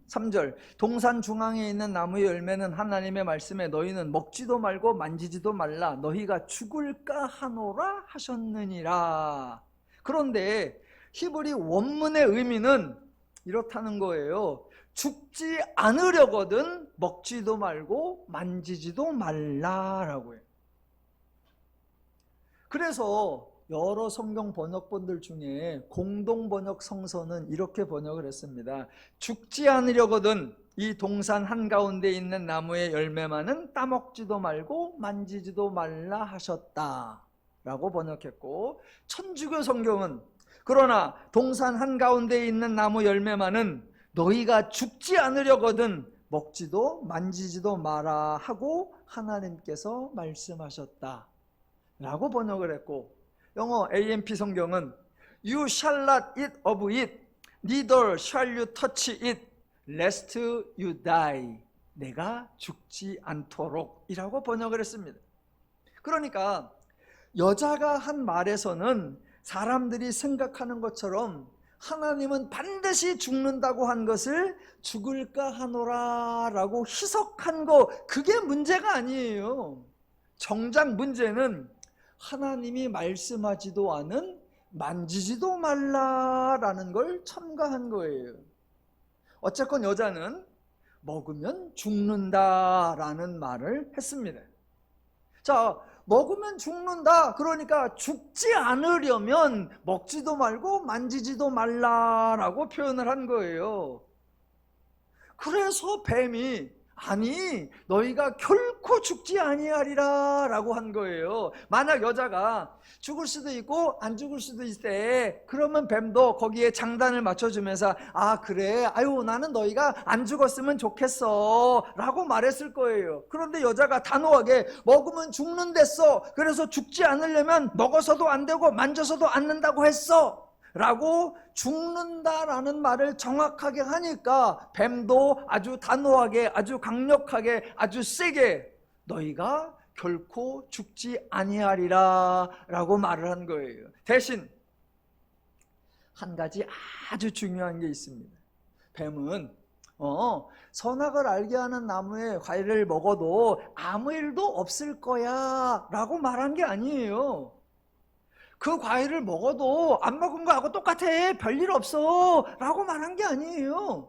3절, 동산 중앙에 있는 나무의 열매는 하나님의 말씀에 너희는 먹지도 말고 만지지도 말라, 너희가 죽을까 하노라 하셨느니라. 그런데 히브리 원문의 의미는 이렇다는 거예요. 죽지 않으려거든 먹지도 말고 만지지도 말라라고 해요. 그래서 여러 성경 번역본들 중에 공동 번역 성서는 이렇게 번역을 했습니다. 죽지 않으려거든 이 동산 한가운데 있는 나무의 열매만은 따먹지도 말고 만지지도 말라 하셨다 라고 번역했고, 천주교 성경은 그러나 동산 한가운데 있는 나무 열매만은 너희가 죽지 않으려거든 먹지도 만지지도 마라 하고 하나님께서 말씀하셨다 라고 번역을 했고, 영어 AMP 성경은 You shall not eat of it, neither shall you touch it, lest you die. 내가 죽지 않도록 이라고 번역을 했습니다. 그러니까 여자가 한 말에서는 사람들이 생각하는 것처럼 하나님은 반드시 죽는다고 한 것을 죽을까 하노라 라고 희석한 거, 그게 문제가 아니에요. 정작 문제는 하나님이 말씀하지도 않은 만지지도 말라라는 걸 첨가한 거예요. 어쨌건 여자는 먹으면 죽는다라는 말을 했습니다. 자, 먹으면 죽는다. 그러니까 죽지 않으려면 먹지도 말고 만지지도 말라라고 표현을 한 거예요. 그래서 뱀이 아니 너희가 결코 죽지 아니하리라 라고 한 거예요. 만약 여자가 죽을 수도 있고 안 죽을 수도 있대, 그러면 뱀도 거기에 장단을 맞춰주면서 아 그래, 아유 나는 너희가 안 죽었으면 좋겠어 라고 말했을 거예요. 그런데 여자가 단호하게 먹으면 죽는댔어, 그래서 죽지 않으려면 먹어서도 안 되고 만져서도 않는다고 했어 라고 죽는다라는 말을 정확하게 하니까 뱀도 아주 단호하게, 아주 강력하게, 아주 세게 너희가 결코 죽지 아니하리라 라고 말을 한 거예요. 대신 한 가지 아주 중요한 게 있습니다. 뱀은 선악을 알게 하는 나무의 과일을 먹어도 아무 일도 없을 거야 라고 말한 게 아니에요. 그 과일을 먹어도 안 먹은 거하고 똑같아, 별일 없어 라고 말한 게 아니에요.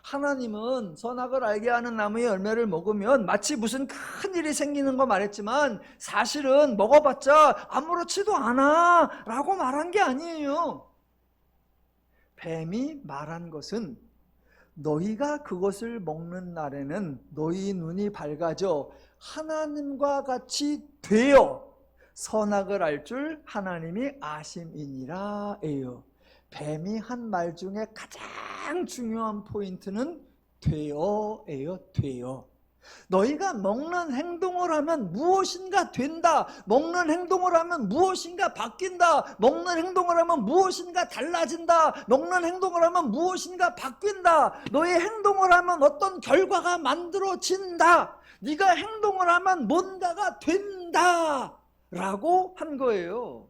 하나님은 선악을 알게 하는 나무의 열매를 먹으면 마치 무슨 큰 일이 생기는 거 말했지만 사실은 먹어봤자 아무렇지도 않아 라고 말한 게 아니에요. 뱀이 말한 것은 너희가 그것을 먹는 날에는 너희 눈이 밝아져 하나님과 같이 되어 선악을 알 줄 하나님이 아심이니라 에요. 뱀이 한 말 중에 가장 중요한 포인트는 되어예요. 되어. 너희가 먹는 행동을 하면 무엇인가 된다, 먹는 행동을 하면 무엇인가 바뀐다, 먹는 행동을 하면 무엇인가 달라진다, 먹는 행동을 하면 무엇인가 바뀐다, 너의 행동을 하면 어떤 결과가 만들어진다, 네가 행동을 하면 뭔가가 된다 라고 한 거예요.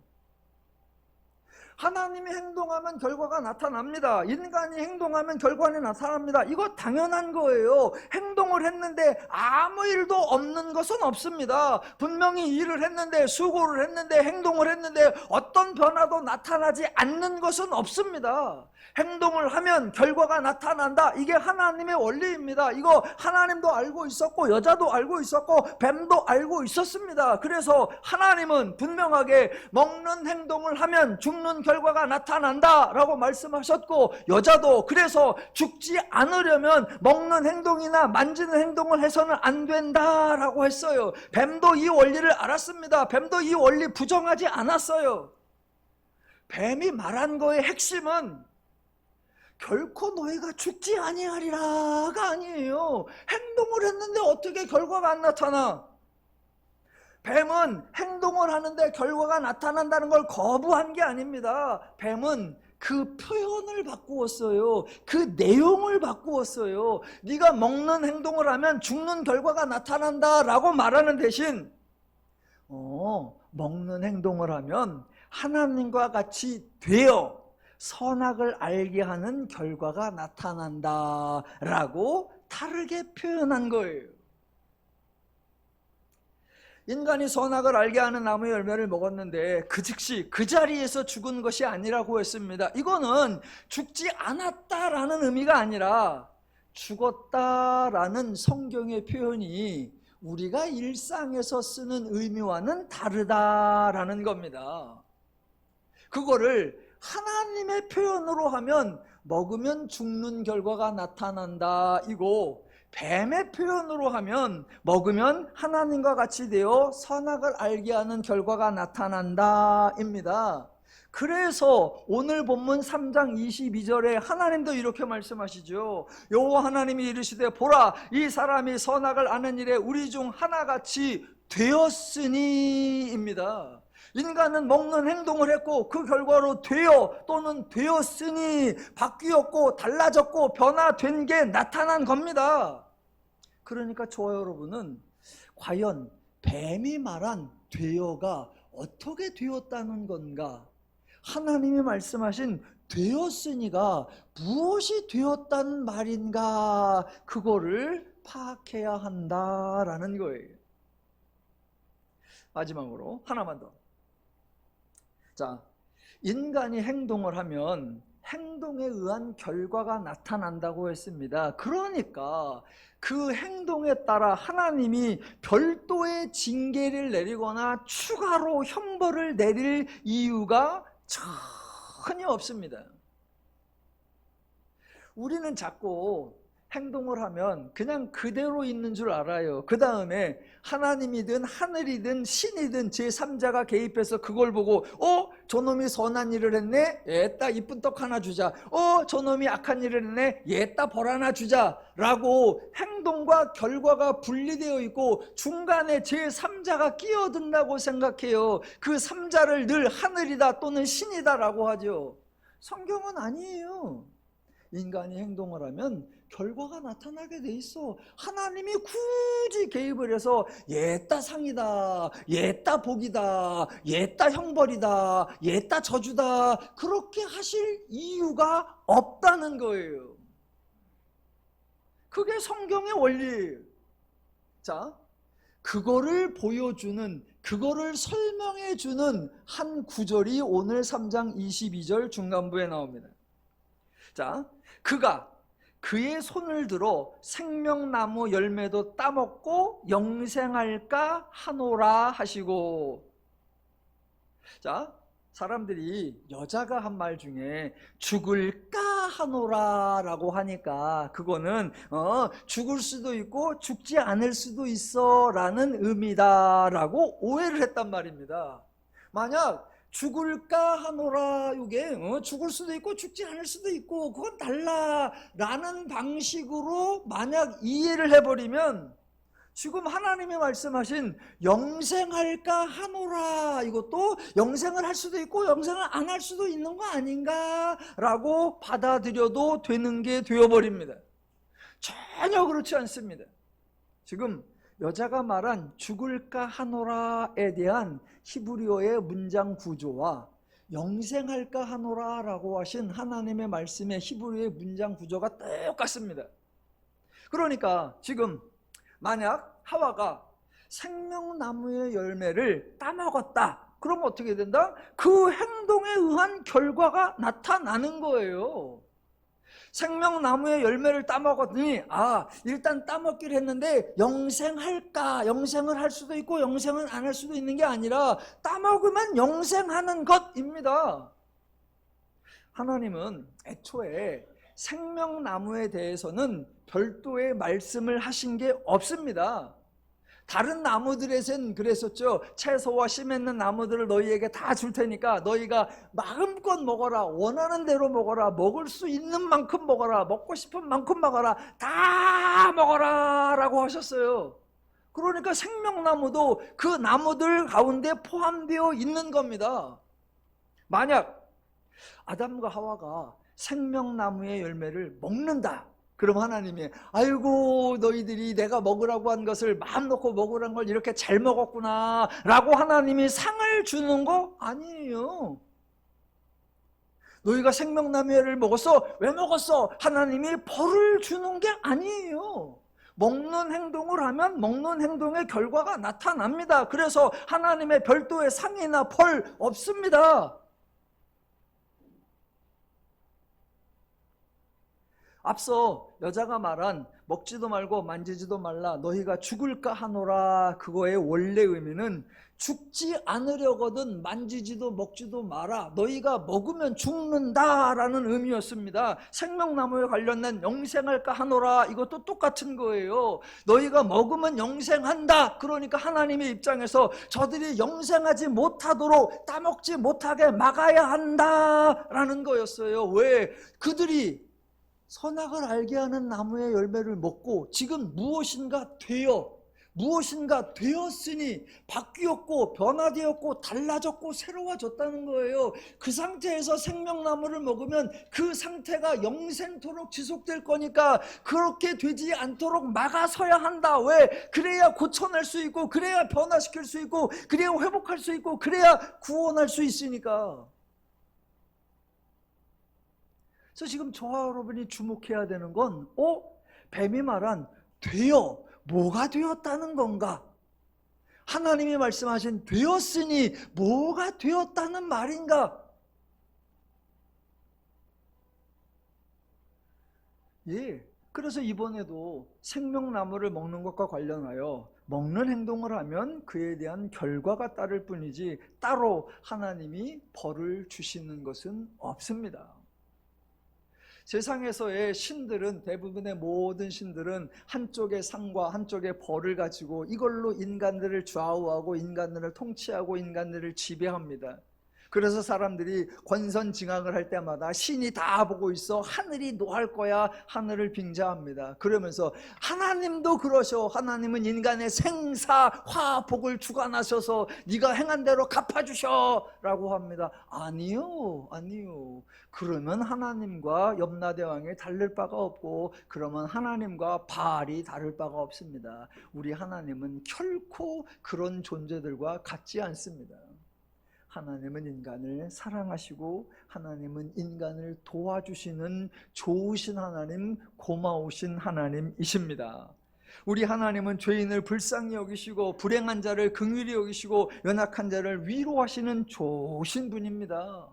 하나님이 행동하면 결과가 나타납니다. 인간이 행동하면 결과는 나타납니다. 이거 당연한 거예요. 행동을 했는데 아무 일도 없는 것은 없습니다. 분명히 일을 했는데, 수고를 했는데, 행동을 했는데 어떤 변화도 나타나지 않는 것은 없습니다. 행동을 하면 결과가 나타난다. 이게 하나님의 원리입니다. 이거 하나님도 알고 있었고 여자도 알고 있었고 뱀도 알고 있었습니다. 그래서 하나님은 분명하게 먹는 행동을 하면 죽는 결과가 나타난다라고 말씀하셨고, 여자도 그래서 죽지 않으려면 먹는 행동이나 만지는 행동을 해서는 안 된다라고 했어요. 뱀도 이 원리를 알았습니다. 뱀도 이 원리 부정하지 않았어요. 뱀이 말한 거의 핵심은 결코 너희가 죽지 아니하리라가 아니에요. 행동을 했는데 어떻게 결과가 안 나타나? 뱀은 행동을 하는데 결과가 나타난다는 걸 거부한 게 아닙니다. 뱀은 그 표현을 바꾸었어요. 그 내용을 바꾸었어요. 네가 먹는 행동을 하면 죽는 결과가 나타난다라고 말하는 대신 먹는 행동을 하면 하나님과 같이 되어 선악을 알게 하는 결과가 나타난다라고 다르게 표현한 거예요. 인간이 선악을 알게 하는 나무의 열매를 먹었는데 그 즉시 그 자리에서 죽은 것이 아니라고 했습니다. 이거는 죽지 않았다라는 의미가 아니라 죽었다라는 성경의 표현이 우리가 일상에서 쓰는 의미와는 다르다라는 겁니다. 그거를 하나님의 표현으로 하면 먹으면 죽는 결과가 나타난다 이고, 뱀의 표현으로 하면 먹으면 하나님과 같이 되어 선악을 알게 하는 결과가 나타난다 입니다. 그래서 오늘 본문 3장 22절에 하나님도 이렇게 말씀하시죠. 여호와 하나님이 이르시되 보라, 이 사람이 선악을 아는 일에 우리 중 하나같이 되었으니 입니다. 인간은 먹는 행동을 했고 그 결과로 되어 또는 되었으니 바뀌었고 달라졌고 변화된 게 나타난 겁니다. 그러니까 저와 여러분은 과연 뱀이 말한 되어가 어떻게 되었다는 건가? 하나님이 말씀하신 되었으니가 무엇이 되었다는 말인가? 그거를 파악해야 한다라는 거예요. 마지막으로 하나만 더. 자, 인간이 행동을 하면 행동에 의한 결과가 나타난다고 했습니다. 그러니까 그 행동에 따라 하나님이 별도의 징계를 내리거나 추가로 형벌을 내릴 이유가 전혀 없습니다. 우리는 자꾸 행동을 하면 그냥 그대로 있는 줄 알아요. 그 다음에 하나님이든 하늘이든 신이든 제3자가 개입해서 그걸 보고 저놈이 선한 일을 했네? 얘따 이쁜 떡 하나 주자. 저놈이 악한 일을 했네? 얘따 벌 하나 주자. 라고 행동과 결과가 분리되어 있고 중간에 제3자가 끼어든다고 생각해요. 그 3자를 늘 하늘이다 또는 신이다 라고 하죠. 성경은 아니에요. 인간이 행동을 하면 결과가 나타나게 돼 있어. 하나님이 굳이 개입을 해서 얘따 상이다, 얘따 복이다, 얘따 형벌이다, 얘따 저주다 그렇게 하실 이유가 없다는 거예요. 그게 성경의 원리예요. 자, 그거를 보여주는, 그거를 설명해주는 한 구절이 오늘 3장 22절 중간부에 나옵니다. 자, 그가 그의 손을 들어 생명나무 열매도 따먹고 영생할까 하노라 하시고. 자, 사람들이 여자가 한 말 중에 죽을까 하노라 라고 하니까 그거는 죽을 수도 있고 죽지 않을 수도 있어 라는 의미다 라고 오해를 했단 말입니다. 만약 죽을까 하노라, 이게 죽을 수도 있고 죽지 않을 수도 있고 그건 달라 라는 방식으로 만약 이해를 해버리면 지금 하나님이 말씀하신 영생할까 하노라, 이것도 영생을 할 수도 있고 영생을 안 할 수도 있는 거 아닌가 라고 받아들여도 되는 게 되어버립니다. 전혀 그렇지 않습니다. 지금 여자가 말한 죽을까 하노라에 대한 히브리어의 문장 구조와 영생할까 하노라 라고 하신 하나님의 말씀의 히브리어의 문장 구조가 똑같습니다. 그러니까 지금 만약 하와가 생명나무의 열매를 따먹었다, 그럼 어떻게 된다? 그 행동에 의한 결과가 나타나는 거예요. 생명나무의 열매를 따먹었더니 일단 따먹기를 했는데 영생할까? 영생을 할 수도 있고 영생은 안 할 수도 있는 게 아니라 따먹으면 영생하는 것입니다. 하나님은 애초에 생명나무에 대해서는 별도의 말씀을 하신 게 없습니다. 다른 나무들에선 그랬었죠. 채소와 씨 맺는 나무들을 너희에게 다 줄 테니까 너희가 마음껏 먹어라. 원하는 대로 먹어라. 먹을 수 있는 만큼 먹어라. 먹고 싶은 만큼 먹어라. 다 먹어라 라고 하셨어요. 그러니까 생명나무도 그 나무들 가운데 포함되어 있는 겁니다. 만약 아담과 하와가 생명나무의 열매를 먹는다, 그럼 하나님이 아이고 너희들이 내가 먹으라고 한 것을 마음 놓고 먹으라는 걸 이렇게 잘 먹었구나 라고 하나님이 상을 주는 거 아니에요. 너희가 생명나무를 먹었어? 왜 먹었어? 하나님이 벌을 주는 게 아니에요. 먹는 행동을 하면 먹는 행동의 결과가 나타납니다. 그래서 하나님의 별도의 상이나 벌 없습니다. 앞서 여자가 말한 먹지도 말고 만지지도 말라 너희가 죽을까 하노라, 그거의 원래 의미는 죽지 않으려거든 만지지도 먹지도 마라, 너희가 먹으면 죽는다라는 의미였습니다. 생명나무에 관련된 영생할까 하노라, 이것도 똑같은 거예요. 너희가 먹으면 영생한다. 그러니까 하나님의 입장에서 저들이 영생하지 못하도록 따먹지 못하게 막아야 한다라는 거였어요. 왜? 그들이 선악을 알게 하는 나무의 열매를 먹고 지금 무엇인가 되었으니 바뀌었고 변화되었고 달라졌고 새로워졌다는 거예요. 그 상태에서 생명나무를 먹으면 그 상태가 영생토록 지속될 거니까 그렇게 되지 않도록 막아서야 한다. 왜? 그래야 고쳐낼 수 있고 그래야 변화시킬 수 있고 그래야 회복할 수 있고 그래야 구원할 수 있으니까. 그래서 지금 저와 여러분이 주목해야 되는 건 뱀이 말한 되어, 뭐가 되었다는 건가? 하나님이 말씀하신 되었으니 뭐가 되었다는 말인가? 예, 그래서 이번에도 생명나무를 먹는 것과 관련하여 먹는 행동을 하면 그에 대한 결과가 따를 뿐이지 따로 하나님이 벌을 주시는 것은 없습니다. 세상에서의 신들은, 대부분의 모든 신들은 한쪽의 상과 한쪽의 벌을 가지고 이걸로 인간들을 좌우하고 인간들을 통치하고 인간들을 지배합니다. 그래서 사람들이 권선징악을 할 때마다 신이 다 보고 있어 하늘이 노할 거야 하늘을 빙자합니다. 그러면서 하나님도 그러셔. 하나님은 인간의 생사 화복을 주관하셔서 네가 행한 대로 갚아주셔 라고 합니다. 아니요. 그러면 하나님과 염라대왕이 다를 바가 없고 그러면 하나님과 바알이 다를 바가 없습니다. 우리 하나님은 결코 그런 존재들과 같지 않습니다. 하나님은 인간을 사랑하시고 하나님은 인간을 도와주시는 좋으신 하나님, 고마우신 하나님이십니다. 우리 하나님은 죄인을 불쌍히 여기시고 불행한 자를 긍휼히 여기시고 연약한 자를 위로하시는 좋으신 분입니다.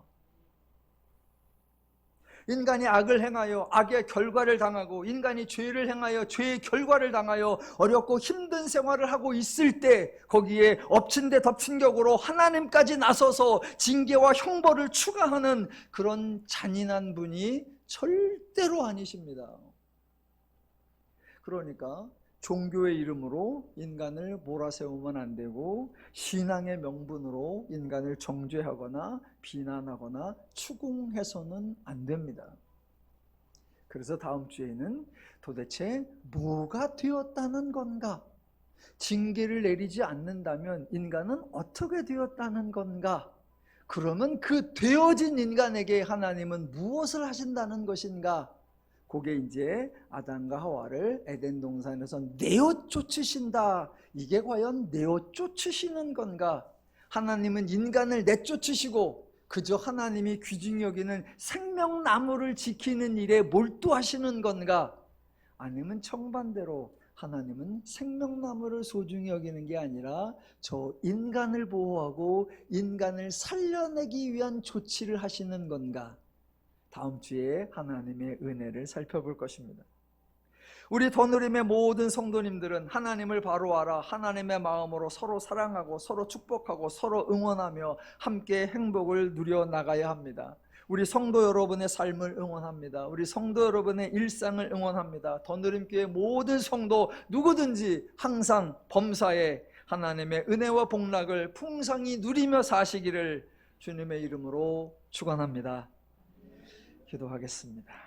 인간이 악을 행하여 악의 결과를 당하고 인간이 죄를 행하여 죄의 결과를 당하여 어렵고 힘든 생활을 하고 있을 때 거기에 엎친 데 덮친 격으로 하나님까지 나서서 징계와 형벌을 추가하는 그런 잔인한 분이 절대로 아니십니다. 그러니까 종교의 이름으로 인간을 몰아세우면 안 되고 신앙의 명분으로 인간을 정죄하거나 비난하거나 추궁해서는 안 됩니다. 그래서 다음 주에는 도대체 뭐가 되었다는 건가? 징계를 내리지 않는다면 인간은 어떻게 되었다는 건가? 그러면 그 되어진 인간에게 하나님은 무엇을 하신다는 것인가? 그게 이제 아담과 하와를 에덴 동산에서 내어 쫓으신다. 이게 과연 내어 쫓으시는 건가? 하나님은 인간을 내쫓으시고 그저 하나님이 귀중히 여기는 생명나무를 지키는 일에 몰두하시는 건가? 아니면 정반대로 하나님은 생명나무를 소중히 여기는 게 아니라 저 인간을 보호하고 인간을 살려내기 위한 조치를 하시는 건가? 다음 주에 하나님의 은혜를 살펴볼 것입니다. 우리 더누림의 모든 성도님들은 하나님을 바로 알아 하나님의 마음으로 서로 사랑하고 서로 축복하고 서로 응원하며 함께 행복을 누려 나가야 합니다. 우리 성도 여러분의 삶을 응원합니다. 우리 성도 여러분의 일상을 응원합니다. 더누림교회 모든 성도 누구든지 항상 범사에 하나님의 은혜와 복락을 풍성히 누리며 사시기를 주님의 이름으로 축원합니다. 기도하겠습니다.